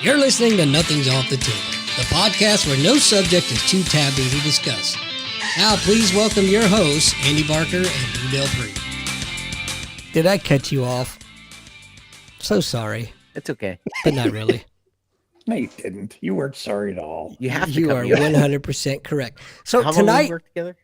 You're listening to Nothing's Off the Table, the podcast where no subject is too taboo to discuss. Now, please welcome your hosts, Andy Barker and Lou Del Pree. Did I cut you off? So sorry. It's okay. But not really. No, you didn't. You weren't sorry at all. You have to You cut are me off. 100% correct. So How long tonight... we work together?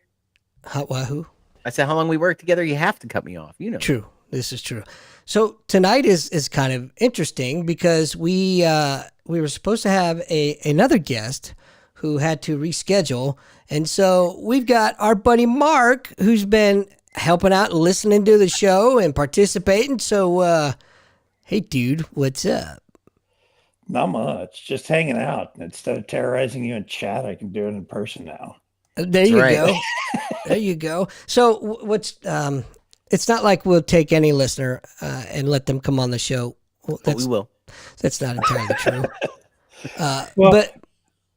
Wahoo? I said, how long we work together, you have to cut me off. You know. True. This is true. So tonight is kind of interesting because we were supposed to have another guest who had to reschedule. And so we've got our buddy Mark, who's been helping out and listening to the show and participating. So, hey, dude, what's up? Not much. Just hanging out. Instead of terrorizing you in chat, I can do it in person now. There you right. go. There you go. So what's it's not like we'll take any listener and let them come on the show. Well, But we will. That's not entirely true. Well, But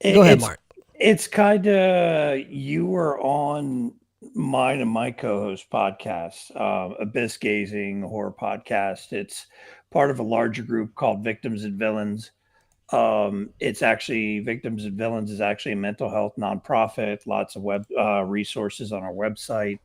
go ahead, Mark. It's kind of, you were on mine and my co-host podcast, Abyss Gazing Horror Podcast. It's part of a larger group called Victims and Villains. It's actually, Victims and Villains is actually a mental health nonprofit. Lots of web resources on our website.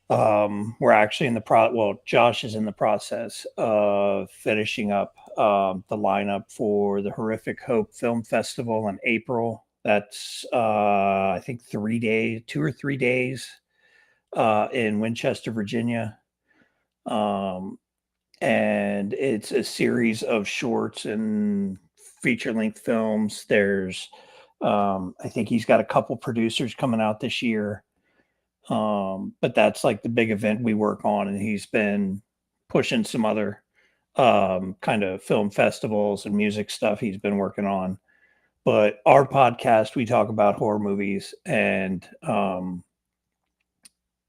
We're actually in the Josh is in the process of finishing up the lineup for the Horrific Hope Film Festival in April. That's I think 2 or 3 days in Winchester, Virginia. And it's a series of shorts and feature-length films. There's I think he's got a couple producers coming out this year. But that's like the big event we work on, and he's been pushing some other kind of film festivals and music stuff he's been working on. But our podcast, we talk about horror movies and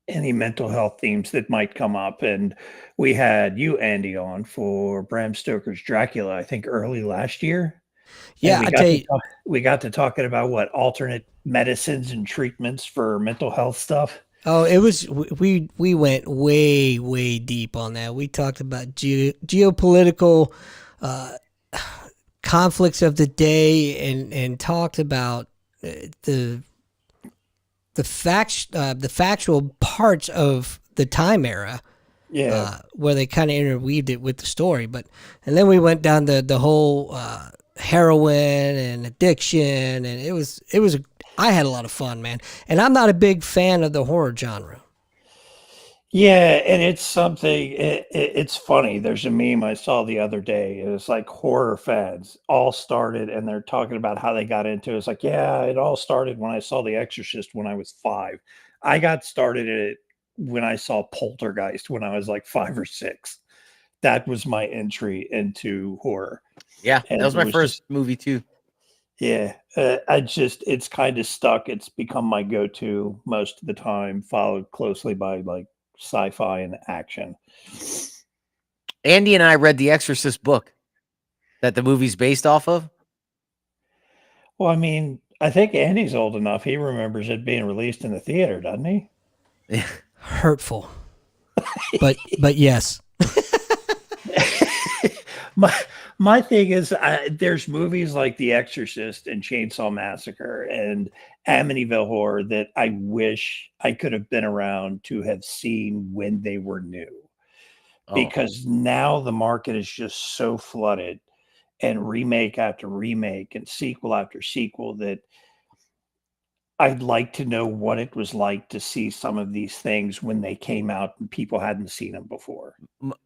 any mental health themes that might come up. And we had you, Andy, on for Bram Stoker's Dracula, I think early last year. Yeah, I tell you, we got to talking about what alternate medicines and treatments for mental health stuff. oh, it was we went way deep on that. We talked about geopolitical conflicts of the day and talked about the factual parts of the time era. Yeah, where they kind of interweaved it with the story, and then we went down the whole heroin and addiction, and it was I had a lot of fun, man. And I'm not a big fan of the horror genre. yeah, and it's something. It's funny. There's a meme I saw the other day. It was like horror fans all started, and they're talking about how they got into it. It's like, yeah, it all started when I saw The Exorcist when I was 5. I got started at it when I saw Poltergeist when I was like 5 or 6. That was my entry into horror. Yeah, And that was it my was first movie too. Yeah, it's kind of stuck. It's become my go-to most of the time, followed closely by like sci-fi and action. Andy and I read the Exorcist book that the movie's based off of. Well, I mean, I think Andy's old enough. He remembers it being released in the theater, doesn't he? Hurtful, but yes. My thing is, there's movies like The Exorcist and Chainsaw Massacre and Amityville Horror that I wish I could have been around to have seen when they were new. Oh. Because now the market is just so flooded, and remake after remake and sequel after sequel, that I'd like to know what it was like to see some of these things when they came out and people hadn't seen them before.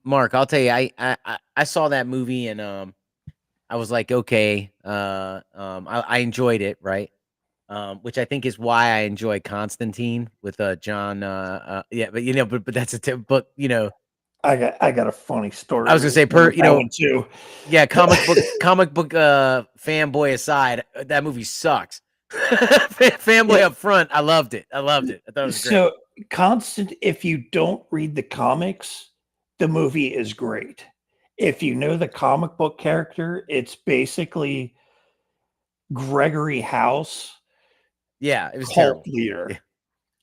Mark, I'll tell you, I saw that movie and I was like, okay, I enjoyed it, right? Which I think is why I enjoy Constantine with John. Yeah, but but that's but I got a funny story. I was gonna say one too. Yeah, comic book fanboy aside, that movie sucks. Fanboy up front, I loved it. I thought it was great. So Constant, if you don't read the comics, the movie is great. If you know the comic book character, it's basically Gregory House. Yeah, it was cult terrible. leader Yeah.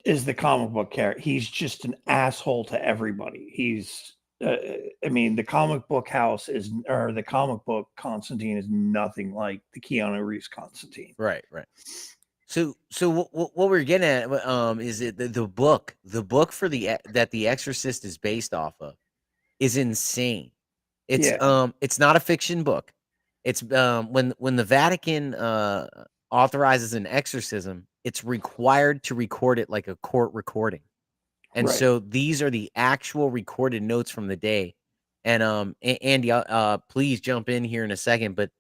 is the comic book character. He's just an asshole to everybody. He's I mean, the comic book house is, or the comic book Constantine is nothing like the Keanu Reeves Constantine. Right. So what we're getting at is it the book for that the Exorcist is based off of is insane. Yeah, It's not a fiction book. It's when the Vatican authorizes an exorcism, it's required to record it like a court recording. And right. so these are the actual recorded notes from the day. And Andy, please jump in here in a second, but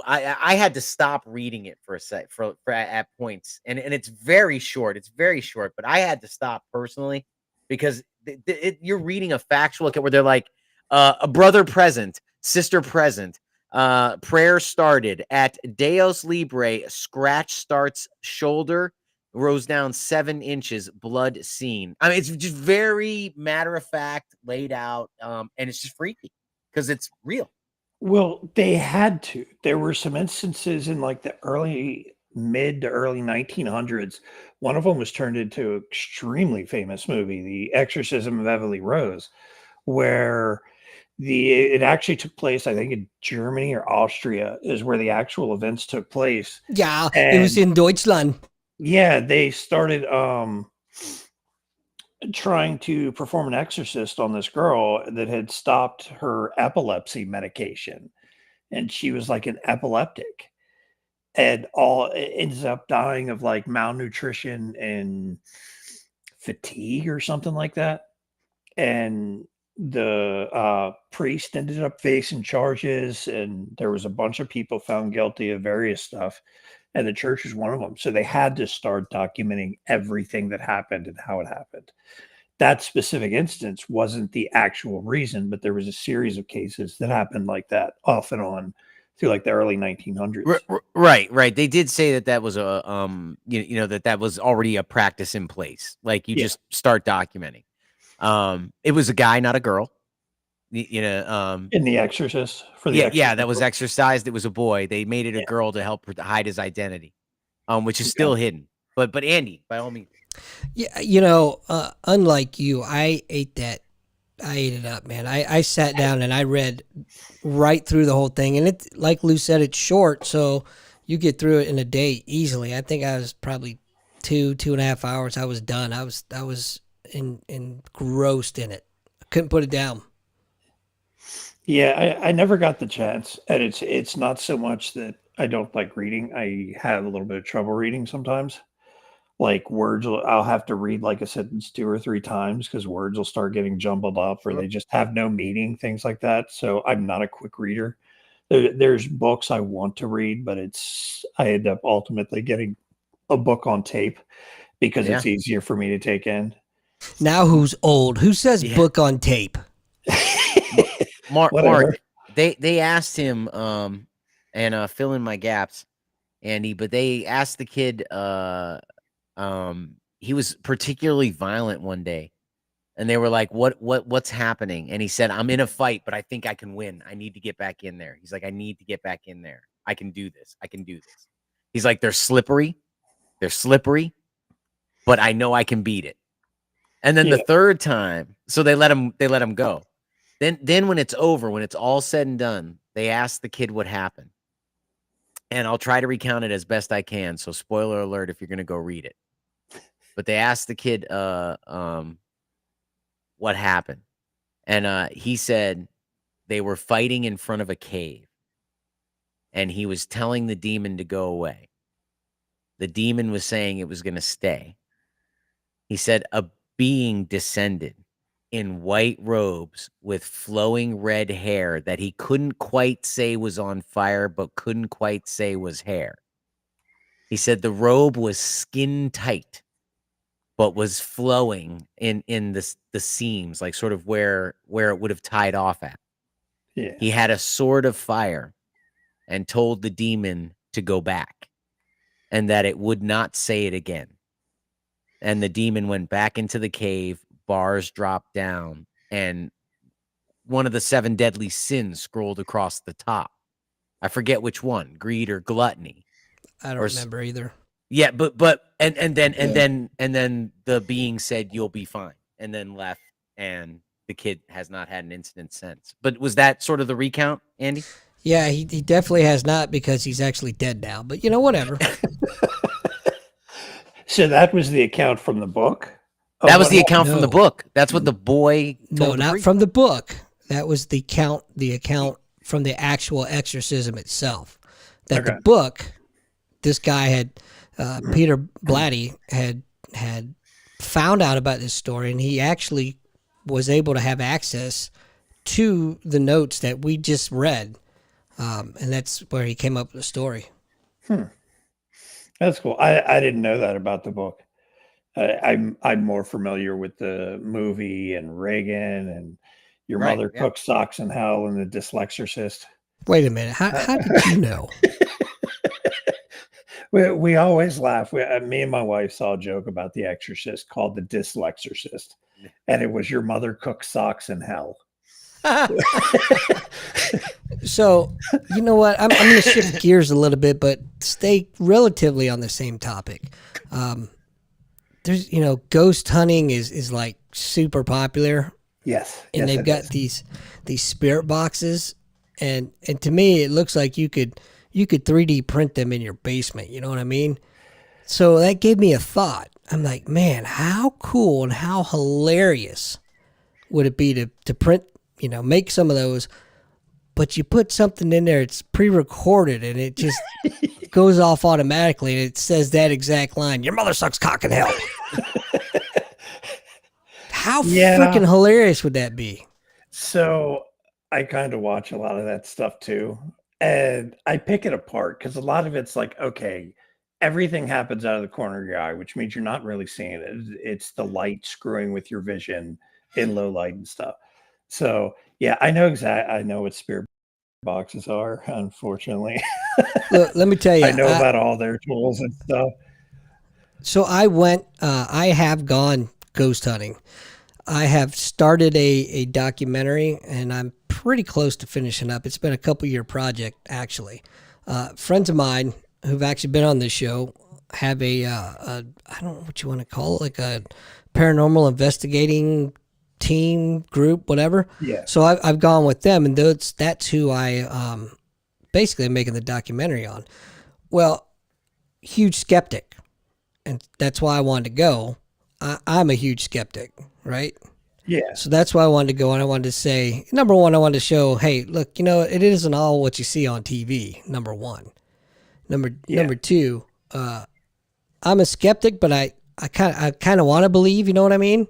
I had to stop reading it for a sec for at points, and it's very short. It's very short, but I had to stop personally because you're reading a factual account where they're like, a brother present, sister present, prayer started at Deus Libre, scratch starts shoulder, rose down 7 inches, blood seen. I mean, it's just very matter of fact, laid out, and it's just freaky because it's real. Well, they had to. There were some instances in like the mid to early 1900s. One of them was turned into an extremely famous movie, The Exorcism of Emily Rose, where it actually took place, I think, in Germany or Austria, is where the actual events took place. Yeah, it was And in Deutschland. yeah, they started trying to perform an exorcist on this girl that had stopped her epilepsy medication, and she was like an epileptic, and all it ends up dying of like malnutrition and fatigue or something like that. And the priest ended up facing charges, and there was a bunch of people found guilty of various stuff, and the church was one of them. So they had to start documenting everything that happened and how it happened. That specific instance wasn't the actual reason, but there was a series of cases that happened like that off and on through like the early 1900s. Right. They did say that that was a that was already a practice in place. Like you Yeah. just start documenting. It was a guy, not a girl. In The Exorcist, for The Yeah, Exorcist that was book. exercised. It was a boy. They made it a Yeah. girl to help hide his identity, which is Okay. still hidden. But Andy, by all means, Yeah, unlike you, I ate that. I ate it up, man. I sat down and I read right through the whole thing, and it, like Lou said, it's short, so you get through it in a day easily. I think I was probably 2.5 hours. I was done. I was engrossed in it. I couldn't put it down. Yeah, I never got the chance, and it's not so much that I don't like reading. I have a little bit of trouble reading sometimes. Like I'll have to read like a sentence 2 or 3 times because words will start getting jumbled up or they just have no meaning, things like that. So I'm not a quick reader. There's books I want to read, but I end up ultimately getting a book on tape because yeah, it's easier for me to take in. Now who's old? Who says yeah. book on tape? Mark, Whatever. they asked him, and fill in my gaps, Andy. But they asked the kid, he was particularly violent one day. And they were like, what's happening? And he said, I'm in a fight, but I think I can win. I need to get back in there. He's like, I need to get back in there. I can do this. I can do this. He's like, they're slippery, but I know I can beat it. And then the Yeah. third time, so they let him go. Then when it's over, when it's all said and done, they ask the kid what happened. And I'll try to recount it as best I can. So spoiler alert if you're gonna go read it. But they asked the kid what happened. And he said they were fighting in front of a cave. And he was telling the demon to go away. The demon was saying it was going to stay. He said a being descended in white robes with flowing red hair that he couldn't quite say was on fire, but couldn't quite say was hair. He said the robe was skin tight, but was flowing in the seams, like sort of where it would have tied off at. Yeah. He had a sword of fire and told the demon to go back and that it would not say it again. And the demon went back into the cave, bars dropped down, and one of the 7 deadly sins scrolled across the top. I forget which one, greed or gluttony. I don't remember either. Yeah, but and then the being said you'll be fine, and then left, and the kid has not had an incident since. But was that sort of the recount, Andy? Yeah, he definitely has not, because he's actually dead now. But whatever. So that was the account from the book? That was the account from the No. book. That's what the boy No, told the not priest. from the book. That was the account from the actual exorcism itself. That Okay. the book, this guy had, Peter Blatty had found out about this story, and he actually was able to have access to the notes that we just read, and that's where he came up with the story. That's cool. I didn't know that about the book. I'm more familiar with the movie and Reagan and Your Right, Mother yeah. Cooks Socks in Hell and The Dyslexorcist. Wait a minute. How did you know? We always laugh. Me and my wife saw a joke about The Exorcist called The Dyslexorcist, and it was Your Mother Cooks Socks in Hell. So, you know what? I'm going to shift gears a little bit, but stay relatively on the same topic. There's, ghost hunting is like super popular, Yes, and yes, they've it got is. these spirit boxes, and to me, it looks like you could 3D print them in your basement. You know what I mean? So that gave me a thought. I'm like, man, how cool and how hilarious would it be to print, make some of those, but you put something in there, it's pre-recorded, and it just goes off automatically, and it says that exact line, "Your mother sucks cock in hell." How Yeah. freaking hilarious would that be? So I kind of watch a lot of that stuff too. And I pick it apart because a lot of it's like, okay, everything happens out of the corner of your eye, which means you're not really seeing it. It's the light screwing with your vision in low light and stuff. So yeah, I know what spirit boxes are, unfortunately. Look, let me tell you, I know about all their tools and stuff. so I have gone ghost hunting. I have started a documentary, and I'm pretty close to finishing up. It's been a couple-year project, actually. Friends of mine who've actually been on this show have a I don't know what you want to call it, like a paranormal investigating team, group, whatever. Yeah. So I've gone with them, and that's who I basically am making the documentary on. Well, huge skeptic, and that's why I wanted to go. I'm a huge skeptic, right? Yeah. So that's why I wanted to go, and I wanted to say, number one, I wanted to show, hey, look, it isn't all what you see on TV. Number one. Number two, I'm a skeptic, but I kind of want to believe. You know what I mean?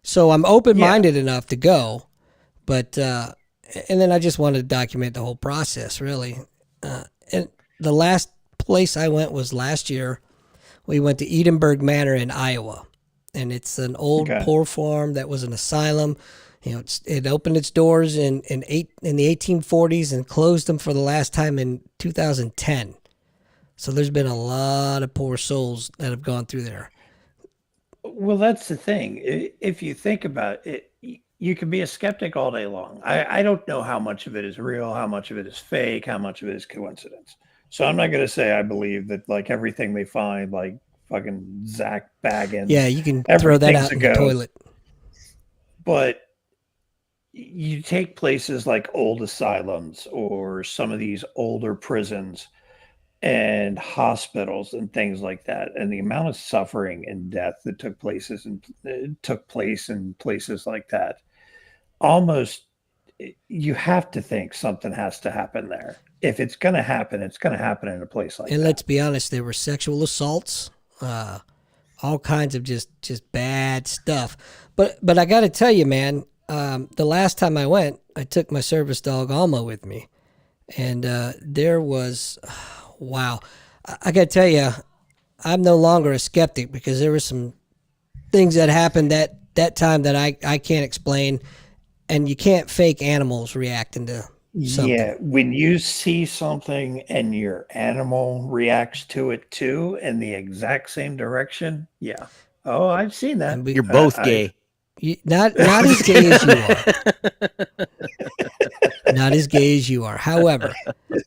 So I'm open-minded enough to go, but and then I just wanted to document the whole process, really. And the last place I went was last year. We went to Edinburgh Manor in Iowa, and it's an old poor farm that was an asylum. It opened its doors in the 1840s and closed them for the last time in 2010. So there's been a lot of poor souls that have gone through there. Well, that's the thing. If you think about it, you can be a skeptic all day long. I don't know how much of it is real, how much of it is fake, how much of it is coincidence. So I'm not going to say I believe that like everything they find, like fucking Zach Baggins. Yeah, you can throw that out in the ghost. toilet. But you take places like old asylums or some of these older prisons and hospitals and things like that, and the amount of suffering and death that took place in places like that, almost you have to think something has to happen there. If it's going to happen, it's going to happen in a place like And that. let's be honest, there were sexual assaults, all kinds of just bad stuff. But I got to tell you, man, the last time I went, I took my service dog Alma with me, and there was, wow, I got to tell you, I'm no longer a skeptic because there were some things that happened that time that I can't explain, and you can't fake animals reacting to something. Yeah, when you see something and your animal reacts to it too in the exact same direction, yeah. Oh, I've seen that. And You're both I- gay. Not as gay as you are. Not as gay as you are. However,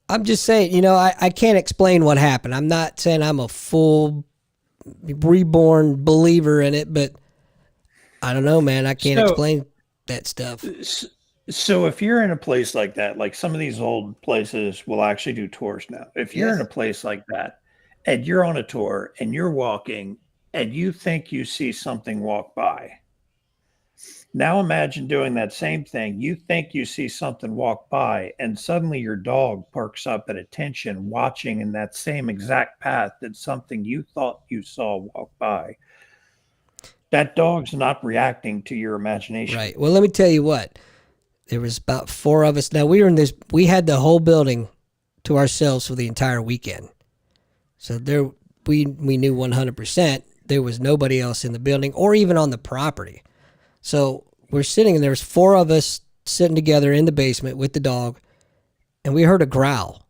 I'm just saying, I can't explain what happened. I'm not saying I'm a full reborn believer in it, but I don't know, man. I can't So- explain that stuff. So if you're in a place like that, like some of these old places will actually do tours now. If you're in a Yes. place like that and you're on a tour and you're walking and you think you see something walk by, now imagine doing that same thing. You think you see something walk by and suddenly your dog perks up at attention watching in that same exact path that something you thought you saw walk by. That dog's not reacting to your imagination. Right. Well, let me tell you what. There was about 4 of us. Now we were in this. We had the whole building to ourselves for the entire weekend. So there, we knew 100% there was nobody else in the building or even on the property. So we're sitting and there was 4 of us sitting together in the basement with the dog, and we heard a growl.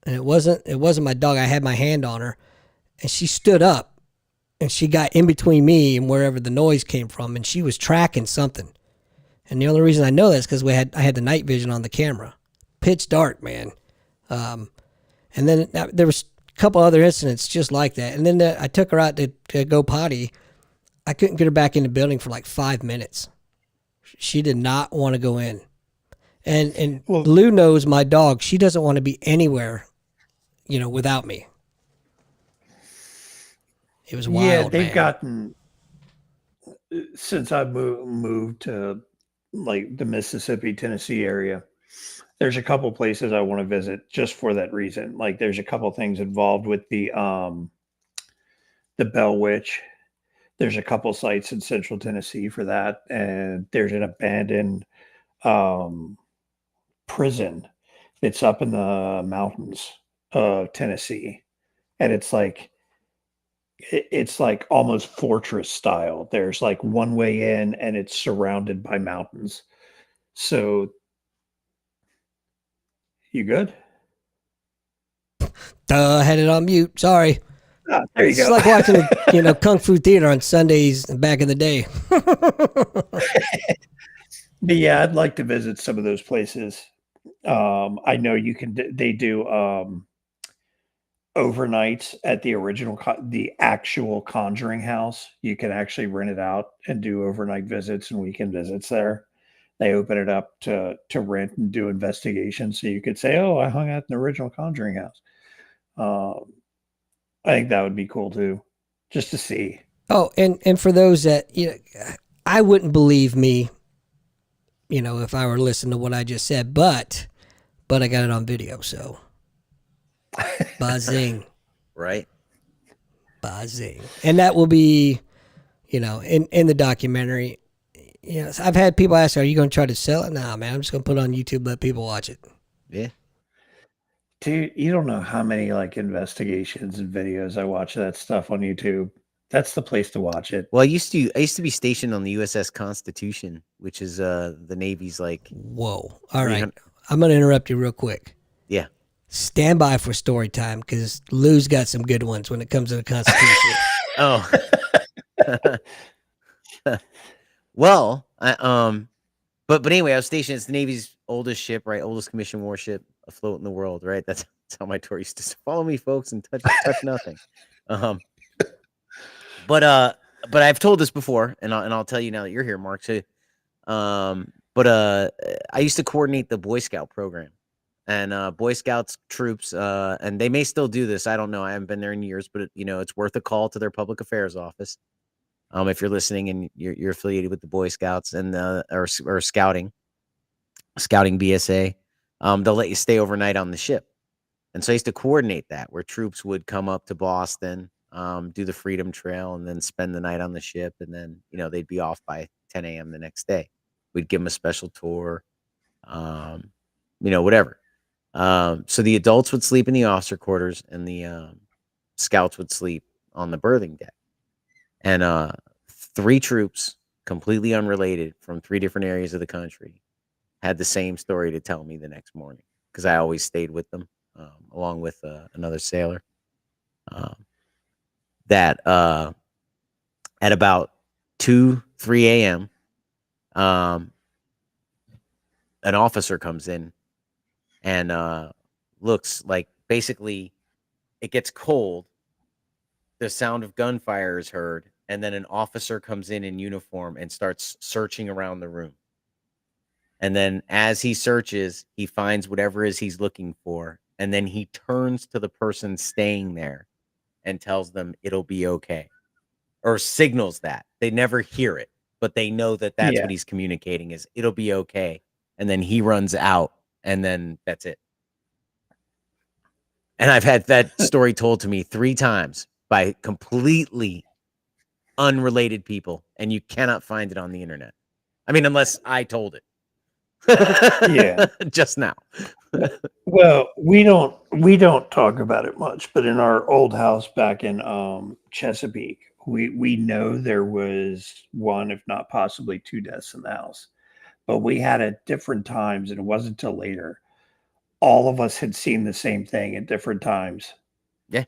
And it wasn't my dog. I had my hand on her, and she stood up, and she got in between me and wherever the noise came from, and she was tracking something. And the only reason I know that is because I had the night vision on the camera, pitch dark, man. And then there was a couple other incidents just like that. And then I took her out to go potty. I couldn't get her back in the building for like 5 minutes. She did not want to go in. And Well, Lou knows my dog. She doesn't want to be anywhere, without me. It was wild, yeah, they've man. gotten since I moved to like the Mississippi, Tennessee area. There's a couple places I want to visit just for that reason. Like there's a couple things involved with the Bell Witch. There's a couple sites in Central Tennessee for that, and there's an abandoned um, prison that's up in the mountains of Tennessee, and it's like almost fortress style. There's like one way in, and it's surrounded by mountains. So you good? I had it on mute. Sorry. Ah, there you It's go. like watching, Kung Fu theater on Sundays back in the day. But yeah, I'd like to visit some of those places. I know you can. They do overnights at the the actual Conjuring house. You can actually rent it out and do overnight visits and weekend visits there. They open it up to rent and do investigations, so you could say, "Oh, I hung out in the original Conjuring house." Um, I think that would be cool too, just to see. Oh, and for those that, I wouldn't believe me, if I were listening to what I just said, but I got it on video, so buzzing, Right. buzzing. And that will be, in the documentary. I've had people ask, are you going to try to sell it? Nah, man, I'm just going to put it on YouTube, let people watch it. Yeah. Dude, you don't know how many like investigations and videos I watch of that stuff on YouTube. That's the place to watch it. Well, I used to be stationed on the USS Constitution, which is the Navy's like Whoa. All right. 300. I'm going to interrupt you real quick. Yeah. Stand by for story time because Lou's got some good ones when it comes to the Constitution. Oh. Well, but anyway, I was stationed. It's the Navy's oldest ship, right? Oldest commissioned warship afloat in the world, right? That's how my tour used to follow me, folks, and touch nothing. But I've told this before, and I'll tell you now that you're here, Mark. So, I used to coordinate the Boy Scout program, and Boy Scouts troops, and they may still do this. I don't know. I haven't been there in years, but it's worth a call to their public affairs office. If you're listening and you're affiliated with the Boy Scouts and or scouting BSA, they'll let you stay overnight on the ship. And so I used to coordinate that where troops would come up to Boston, do the Freedom Trail, and then spend the night on the ship. And then, they'd be off by 10 a.m. the next day. We'd give them a special tour, whatever. So the adults would sleep in the officer quarters and the scouts would sleep on the berthing deck. And 3 troops, completely unrelated from 3 different areas of the country, had the same story to tell me the next morning because I always stayed with them. Along with another sailor, that at about 2-3 a.m., an officer comes in and looks like basically it gets cold. The sound of gunfire is heard, and then an officer comes in uniform and starts searching around the room. And then as he searches, he finds whatever it is he's looking for. And then he turns to the person staying there and tells them it'll be okay, or signals that. They never hear it, but they know that that's what he's communicating is it'll be okay. And then he runs out, and then that's it. And I've had that story told to me 3 times by completely unrelated people, and you cannot find it on the internet. I mean, unless I told it. Yeah. Just now. Well, we don't talk about it much, but in our old house back in Chesapeake, we know there was one, if not possibly 2 deaths in the house. But we had at different times, and it wasn't until later, all of us had seen the same thing at different times. Yeah.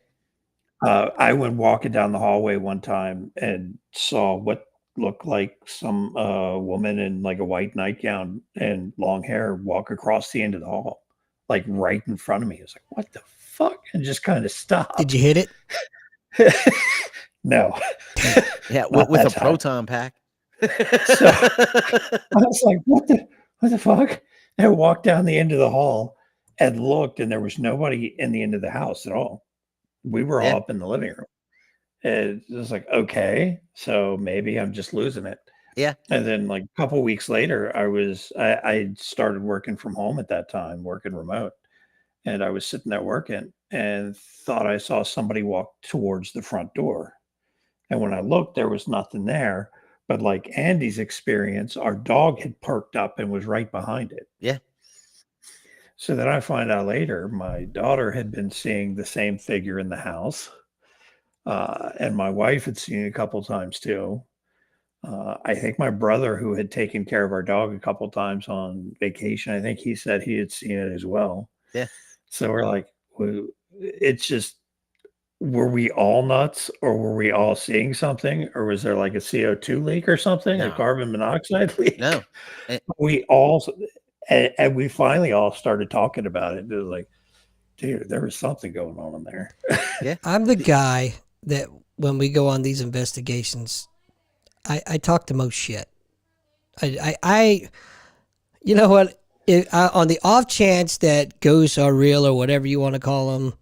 I went walking down the hallway one time and saw what looked like some woman in like a white nightgown and long hair walk across the end of the hall, like right in front of me. I was like, what the fuck? And just kind of stopped. Did you hit it? No. Yeah, Not with that a time. proton pack. So I was like, what the fuck? And I walked down the end of the hall and looked, and there was nobody in the end of the house at all. We were all up in the living room. And it was like, okay, so maybe I'm just losing it. Yeah. And then like a couple weeks later, I started working from home at that time, working remote. And I was sitting there working and thought I saw somebody walk towards the front door. And when I looked, there was nothing there. But like Andy's experience, our dog had perked up and was right behind it. Yeah. So then I find out later, my daughter had been seeing the same figure in the house. And my wife had seen it a couple times too. I think my brother, who had taken care of our dog a couple times on vacation, I think he said he had seen it as well. Yeah. So we're like, it's just, were we all nuts, or were we all seeing something, or was there like a CO2 leak or something, No. a carbon monoxide leak? No. We all, and we finally all started talking about it. It was like, dude, there was something going on in there. Yeah. I'm the guy that when we go on these investigations, I talk the most shit. I you know what? On the off chance that ghosts are real or whatever you want to call them,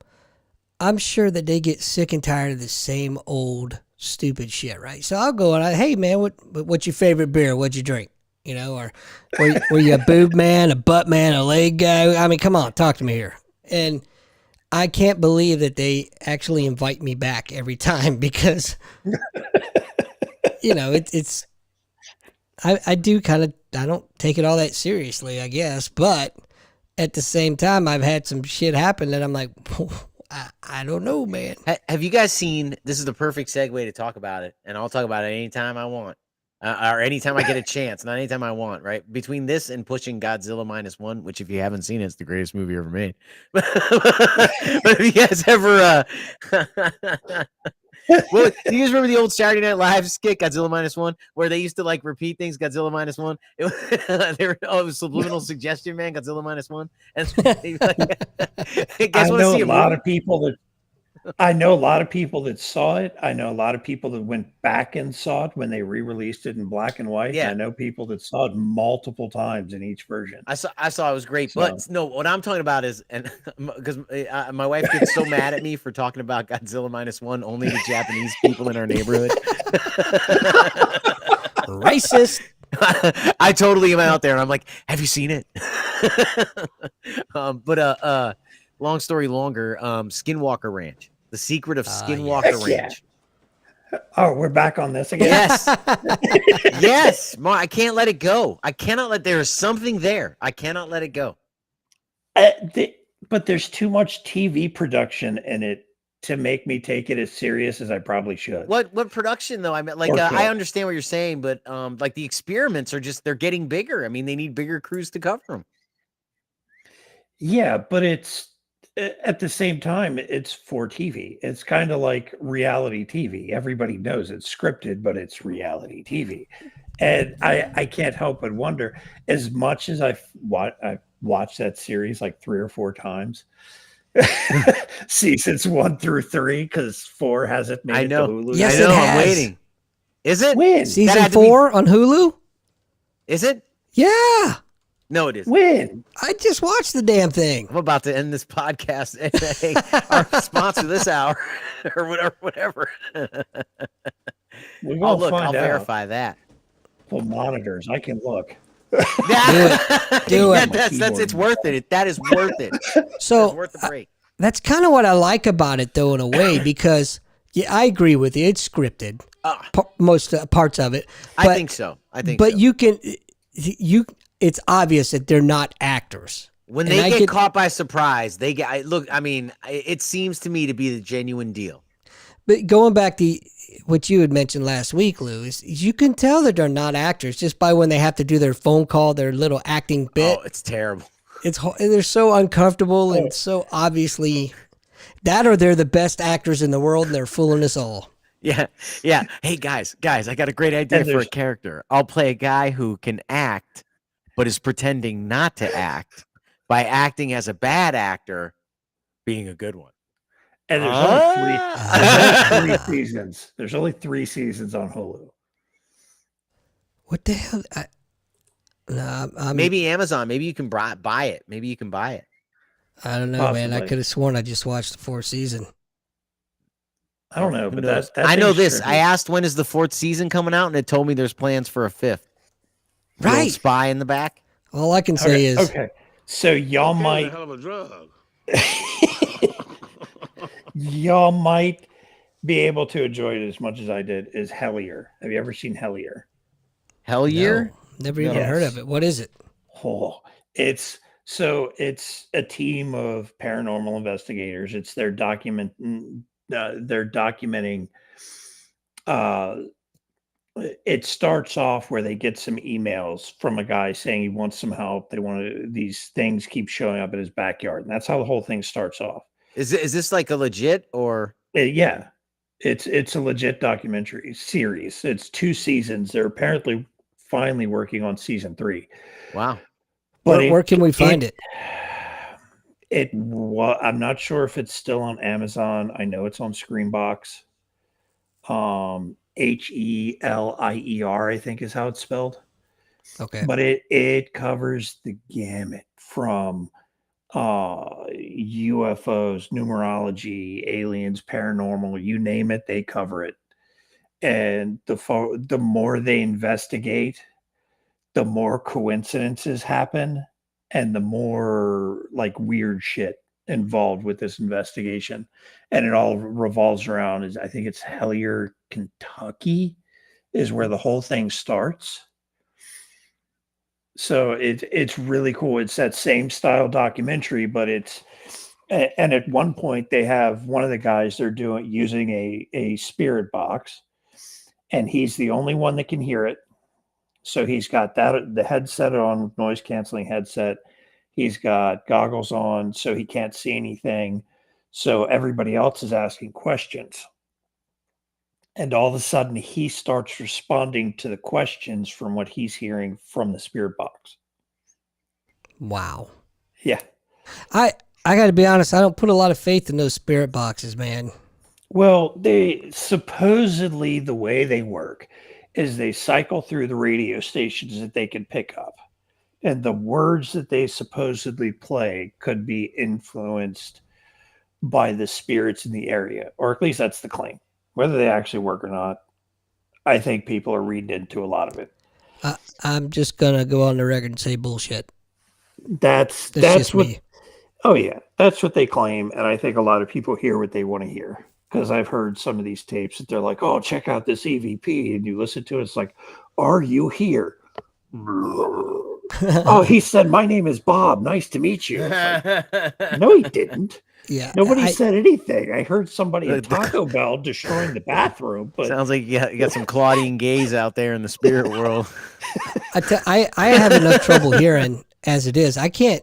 I'm sure that they get sick and tired of the same old stupid shit, right? So I'll go and hey man, what's your favorite beer? What'd you drink? You know, or were you a boob man, a butt man, a leg guy? I mean, come on, talk to me here. And I can't believe that they actually invite me back every time because, you know, it's I do kind of, I don't take it all that seriously, I guess. But at the same time, I've had some shit happen that I'm like, I don't know, man. Have you guys seen, this is the perfect segue to talk about it, and I'll talk about it anytime I want. Or anytime I get a chance, not anytime I want, right? Between this and pushing Godzilla -1, which if you haven't seen it, it's the greatest movie ever made. But if you guys ever well, do you guys remember the old Saturday Night Live skit, Godzilla -1, where they used to like repeat things, Godzilla -1? It was subliminal suggestion, man, Godzilla -1. And like, guys want to see a lot of people that I know a lot of people that saw it. I know a lot of people that went back and saw it when they re-released it in black and white. Yeah. I know people that saw it multiple times in each version. I saw it was great, but no, what I'm talking about is, and because my wife gets so mad at me for talking about Godzilla -1 only to Japanese people in our neighborhood. Racist. I totally am out there, and I'm like, have you seen it? But long story longer, Skinwalker Ranch. The Secret of Skinwalker Ranch. Yeah. Oh, we're back on this again. Yes. Yes. I can't let it go. I cannot let, there is something there. I cannot let it go. But there's too much TV production in it to make me take it as serious as I probably should. What production though? I mean, like I understand what you're saying, but like the experiments are just, they're getting bigger. I mean, they need bigger crews to cover them. Yeah, but it's at the same time, it's for TV. It's kind of like reality TV. Everybody knows it's scripted, but it's reality TV. And I can't help but wonder, as much as I've watched that series like 3 or 4 times, seasons 1 through 3, because 4 hasn't made I it know. to Hulu. Yes, yet. it I'm has. waiting. Is it? When? Season 4 on Hulu? Is it? Yeah. No, it isn't. When? I just watched the damn thing. I'm about to end this podcast. Hey, our sponsor this hour, or whatever. We're I'll gonna find I'll out. verify that. Well, monitors. I can look. Do Yeah, it. that's it's worth it. That is worth it. It's So worth the break. that's kind of what I like about it, though, in a way, because yeah, I agree with you. It's scripted, most parts of it. I think so. But so. you it's obvious that they're not actors. When And they I get get- caught by surprise, they get. Look, I mean, it seems to me to be the genuine deal. But going back to what you had mentioned last week, Lou, is you can tell that they're not actors just by when they have to do their phone call, their little acting bit. Oh, it's terrible. They're so uncomfortable and so obviously that, or they're the best actors in the world and they're fooling us all. Yeah, yeah. Hey, guys, I got a great idea And for a there's- character. I'll play a guy who can act, but is pretending not to act by acting as a bad actor, being a good one. And there's Ah. only three seasons. There's only 3 seasons on Hulu. What the hell? Maybe Amazon. Maybe you can buy it. Maybe you can buy it. I don't know, man. I Possibly. could have sworn I just watched the 4th season. I don't know, Who but knows? that I know thing's this. trippy. I asked when is the 4th season coming out, and it told me there's plans for a 5th. The old Right. spy in the back. All I can say is Okay. So y'all might hell of a drug. y'all might be able to enjoy it as much as I did. Is Hellier? Have you ever seen Hellier? Hell year. no, never even Yes. heard of it. What is it? Oh, it's a team of paranormal investigators. It's they're documenting. It starts off where they get some emails from a guy saying he wants some help. They want to. These things keep showing up in his backyard, and that's how the whole thing starts off. Is this like a legit or? Yeah, it's a legit documentary series. It's 2 seasons. They're apparently finally working on season 3. Wow. But Where can we find it? I'm not sure if it's still on Amazon. I know it's on Screenbox. Helier, I think is how it's spelled. Okay. But it covers the gamut from UFOs, numerology, aliens, paranormal, you name it, they cover it. And the more they investigate, the more coincidences happen and the more like weird shit involved with this investigation. And it all revolves around I think it's Hellier, Kentucky is where the whole thing starts. So it's really cool. It's that same style documentary, but and at one point they have one of the guys they're using a spirit box, and he's the only one that can hear it. So he's got the headset on, noise canceling headset. He's got goggles on, so he can't see anything. So everybody else is asking questions. And all of a sudden, he starts responding to the questions from what he's hearing from the spirit box. Wow. Yeah. I got to be honest. I don't put a lot of faith in those spirit boxes, man. Well, they supposedly the way they work is they cycle through the radio stations that they can pick up. And the words that they supposedly play could be influenced by the spirits in the area, or at least that's the claim. Whether they actually work or not, I think people are reading into a lot of it. I'm just going to go on the record and say bullshit. That's just what. me. Oh yeah, that's what they claim, and I think a lot of people hear what they want to hear. Because I've heard some of these tapes that they're like, "Oh, check out this EVP," and you listen to it, it's like, "Are you here?" Oh, he said, "My name is Bob. Nice to meet you." It's like, no, he didn't. Yeah. Nobody said anything. I heard somebody at Taco Bell destroying the bathroom, but Sounds like you got some Claudine Gaze out there in the spirit world. I have enough trouble hearing as it is. I can't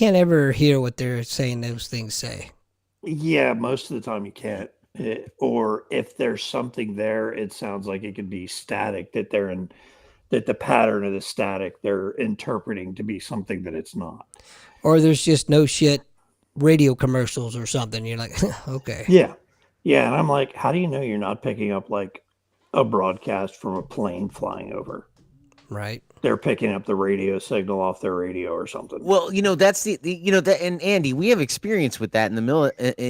ever hear what they're saying those things say. yeah, most of the time you can't. Or if there's something there, it sounds like it could be static that that the pattern of the static they're interpreting to be something that it's not. Or there's just no shit radio commercials or something. You're like, okay. Yeah. Yeah. And I'm like, how do you know you're not picking up like a broadcast from a plane flying over? Right. they're picking up the radio signal off their radio or something. Well, that's that, and Andy, we have experience with that in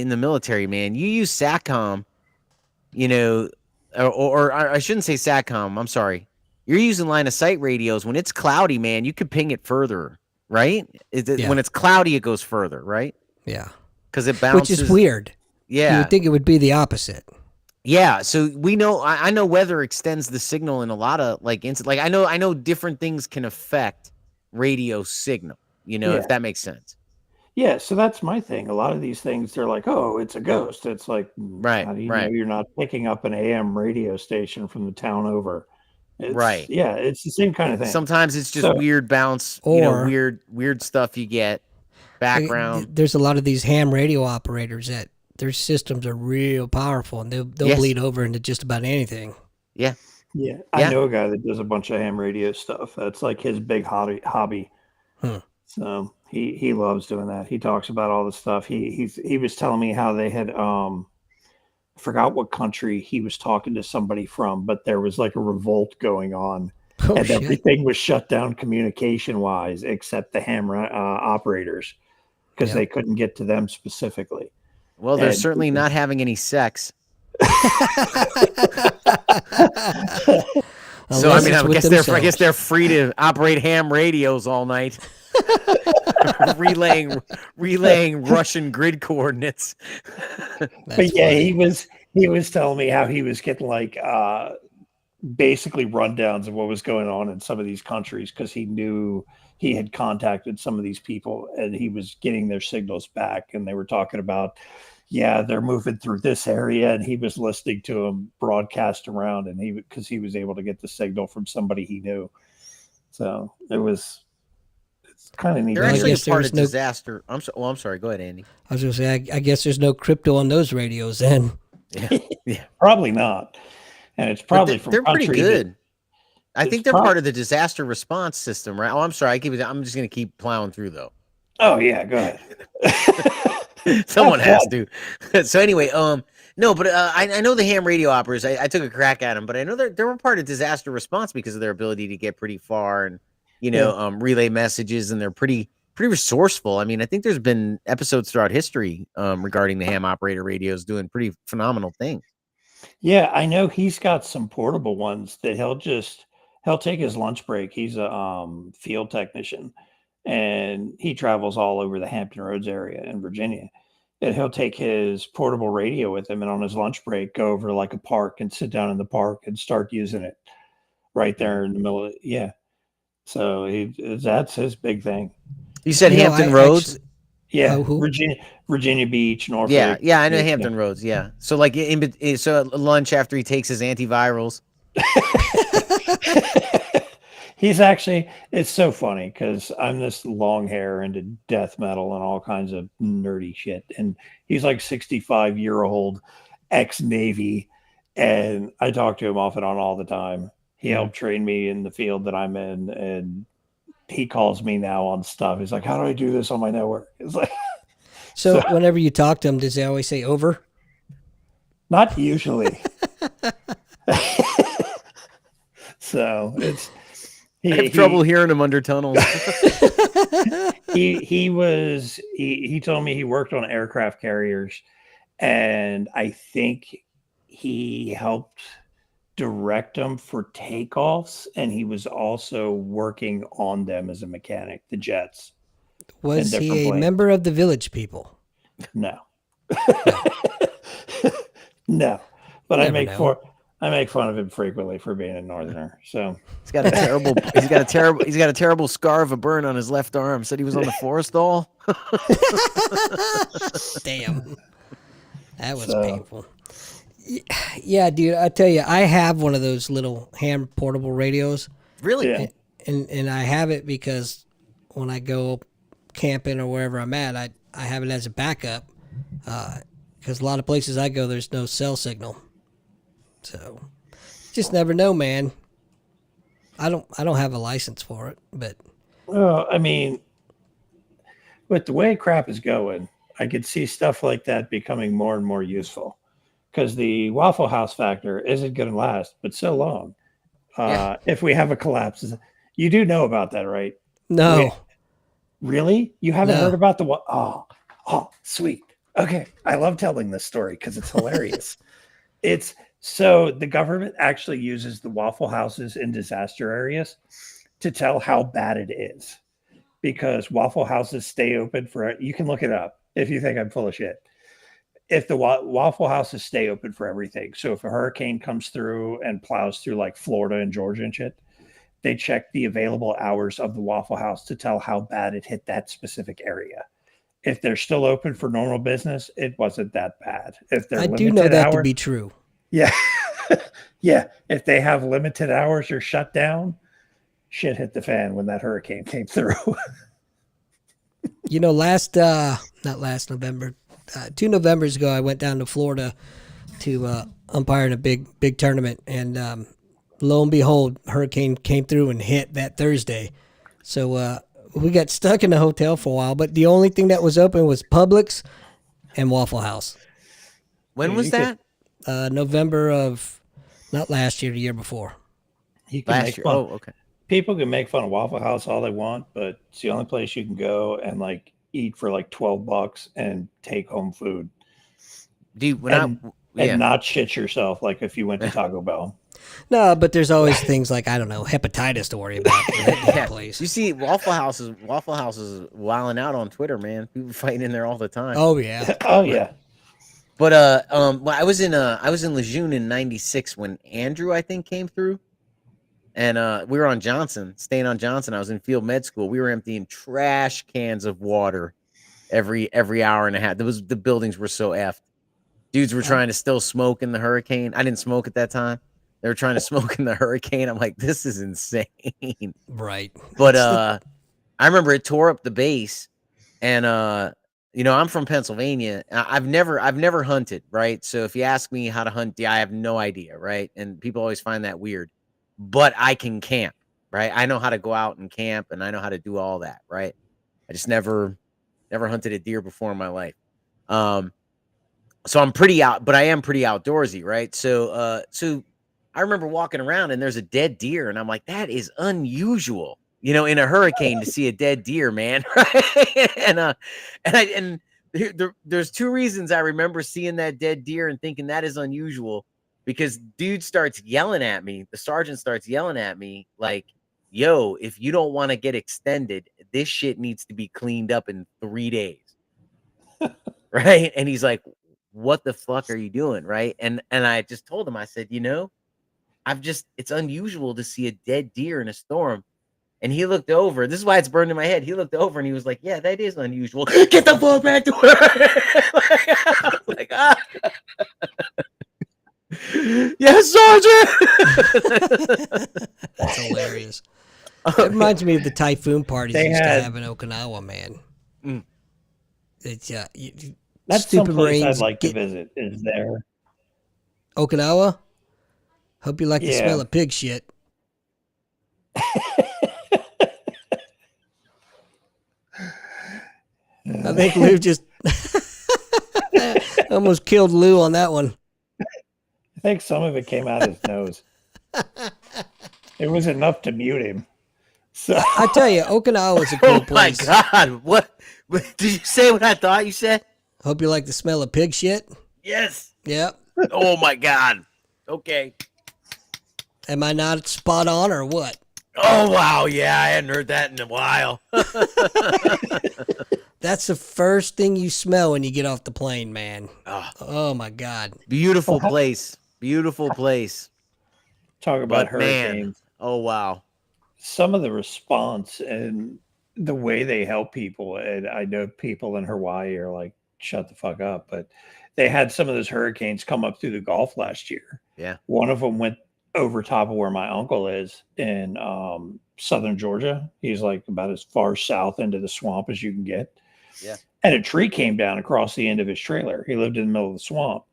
the military, man. You use SATCOM, or I shouldn't say SATCOM. I'm sorry. You're using line of sight radios. When it's cloudy, man, you could ping it further, right? Yeah. When it's cloudy, it goes further, right? Yeah. Because it bounces. Which is weird. You Yeah. would think it would be the opposite. Yeah, so we know. I know weather extends the signal in a lot of I know different things can affect radio signal. Yeah. If that makes sense. Yeah, so that's my thing. A lot of these things, they're like, "Oh, it's a ghost." It's like, Right, how do you right. know you're not picking up an AM radio station from the town over? Right. Yeah, it's the same kind of thing. Sometimes it's just So- weird bounce, Or- weird stuff you get background. There's a lot of these ham radio operators that their systems are real powerful, and they'll Yes. bleed over into just about anything. Yeah, Yeah. I know a guy that does a bunch of ham radio stuff. That's like his big hobby. Huh. So he loves doing that. He talks about all the stuff. He was telling me how they had I forgot what country he was talking to somebody from, but there was like a revolt going on, Oh, and shit. everything was shut down communication wise except the ham operators because Yeah. they couldn't get to them specifically. Well, they're And- certainly not having any sex. So Unless I it's with guess themselves. they're free to operate ham radios all night, relaying Russian grid coordinates. That's But yeah, funny. he was telling me how he was getting like basically rundowns of what was going on in some of these countries because he knew he had contacted some of these people and he was getting their signals back, and they were talking about, yeah, they're moving through this area, and he was listening to them broadcast around, and because he was able to get the signal from somebody he knew. So it's kind of neat. They're Well, I actually a guess part there's of no- disaster. I'm sorry. Go ahead, Andy. I was going to say, I guess there's no crypto on those radios then. Yeah. Probably not, and it's probably But from they're pretty country that- good. I it's think they're prob- part of the disaster response system, right? Oh, I'm sorry. I'm just going to keep plowing through though. Oh yeah, go ahead. Someone That's has to. So anyway, no, but I know the ham radio operators. I took a crack at them, but I know they were part of disaster response because of their ability to get pretty far and relay messages, and they're pretty resourceful. I mean, I think there's been episodes throughout history regarding the ham operator radios doing pretty phenomenal things. Yeah, I know he's got some portable ones that he'll take his lunch break. He's a field technician, and he travels all over the Hampton Roads area in Virginia. And he'll take his portable radio with him, and on his lunch break, go over to like a park and sit down in the park and start using it right there in the middle of yeah. So that's his big thing. You said You know, Hampton I Roads. actually- Yeah, who? Virginia Beach, Norfolk. Yeah, I know Hampton Roads. Yeah, so like so at lunch after he takes his antivirals. He's actually, it's so funny because I'm this long hair into death metal and all kinds of nerdy shit. And he's like 65-year-old ex-Navy. And I talk to him off and on all the time. He helped train me in the field that I'm in. And he calls me now on stuff. He's like, how do I do this on my network? It's like, So whenever you talk to them, does they always say over? not usually. So it's, I have trouble hearing him under tunnels. he told me he worked on aircraft carriers, and I think he helped direct them for takeoffs, and he was also working on them as a mechanic, the jets. Was And he different a planes. member of the Village People? No. No. But I Never make know. fun of him frequently for being a northerner. So He's got a terrible scar of a burn on his left arm. Said he was on the Forrestal. Damn. That was So- painful. Yeah, dude, I tell you, I have one of those little ham portable radios, Really? yeah. and I have it because when I go camping or wherever I'm at, I have it as a backup. Because a lot of places I go, there's no cell signal. So, just never know, man. I don't have a license for it, but Well, I mean, with the way crap is going, I could see stuff like that becoming more and more useful because the Waffle House factor isn't going to last, but so long. Yeah. If we have a collapse, You do know about that, right? No. Wait, really? You haven't No. heard about the what? Oh, sweet. Okay. I love telling this story because it's hilarious. It's so the government actually uses the Waffle Houses in disaster areas to tell how bad it is because Waffle Houses stay open for, you can look it up if you think I'm full of shit. If the Waffle Houses stay open for everything. So if a hurricane comes through and plows through like Florida and Georgia and shit, they check the available hours of the Waffle House to tell how bad it hit that specific area. If they're still open for normal business, it wasn't that bad. If they're I do know limited that to hours, be true. yeah. Yeah. If they have limited hours or shut down, shit hit the fan when that hurricane came through. You know, not last November, 2 Novembers ago, I went down to Florida to umpire in a big tournament, and lo and behold, hurricane came through and hit that Thursday. So we got stuck in the hotel for a while, but the only thing that was open was Publix and Waffle House. When was that? November of not last year, the year before. You can Last make year. fun. Oh, okay. People can make fun of Waffle House all they want, but it's the only place you can go and like eat for like $12 and take home food Dude, when and, yeah. and not shit yourself like if you went to Taco Bell. No, but there's always things like, I don't know, hepatitis to worry about in that Yeah. place. You see Waffle House is wilding out on Twitter, man. People fighting in there all the time. Oh yeah. Oh yeah. But well, I was in Lejeune in '96 when Andrew, I think, came through. And we were on Johnson, staying on Johnson. I was in field med school. We were emptying trash cans of water every hour and a half. The buildings were so effed. Dudes were trying to still smoke in the hurricane. I didn't smoke at that time. They were trying to smoke in the hurricane. I'm like, this is insane. Right. But I remember it tore up the base, and you know, I'm from Pennsylvania. I've never hunted, right? So if you ask me how to hunt, I have no idea, right? And people always find that weird. But I can camp, right? I know how to go out and camp, and I know how to do all that, right? I just never hunted a deer before in my life. So I'm pretty out, but I am pretty outdoorsy, right? So I remember walking around and there's a dead deer, and I'm like, that is unusual, you know, in a hurricane to see a dead deer, man. Right? And there's two reasons I remember seeing that dead deer and thinking that is unusual. Because dude starts yelling at me, the sergeant starts yelling at me like, yo, if you don't want to get extended, this shit needs to be cleaned up in 3 days. Right? And he's like, what the fuck are you doing? Right? And I just told him, I said, you know, it's unusual to see a dead deer in a storm. And he looked over. This is why it's burned in my head. He looked over and he was like, yeah, that is unusual. Get the fuck back to work. I was like, ah. Yes, Sergeant. That's hilarious. It reminds me of the typhoon parties They they used to had- have in Okinawa, man. Mm. It's That's stupid someplace Marines I'd like to get visit. Is there? Okinawa. Hope you like the Yeah. smell of pig shit. I think Lou just almost killed Lou on that one. I think some of it came out his nose. It was enough to mute him. So I tell you, Okinawa is a cool Oh my place. God. What did you say what I thought you said? Hope you like the smell of pig shit. Yes. Yep. Oh my God. Okay. Am I not spot on or what? Oh wow. Yeah, I hadn't heard that in a while. That's the first thing you smell when you get off the plane, man. Oh, Oh my God. beautiful place. Beautiful place. talk about But man, hurricanes. oh wow. Some of the response and the way they help people, and I know people in Hawaii are like, shut the fuck up, but they had some of those hurricanes come up through the Gulf last year. Yeah. One of them went over top of where my uncle is in southern Georgia. He's like about as far south into the swamp as you can get. Yeah. And a tree came down across the end of his trailer. He lived in the middle of the swamp,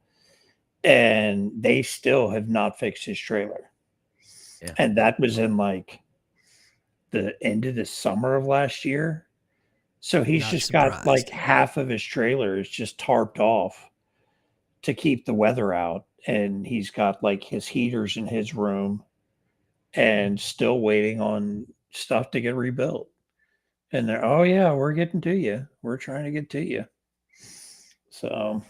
and they still have not fixed his trailer. Yeah. And that was in like the end of the summer of last year. So he's Not just got surprised. like half of his trailer is just tarped off to keep the weather out. And he's got like his heaters in his room and still waiting on stuff to get rebuilt. And they're, oh yeah, we're getting to you. We're trying to get to you. So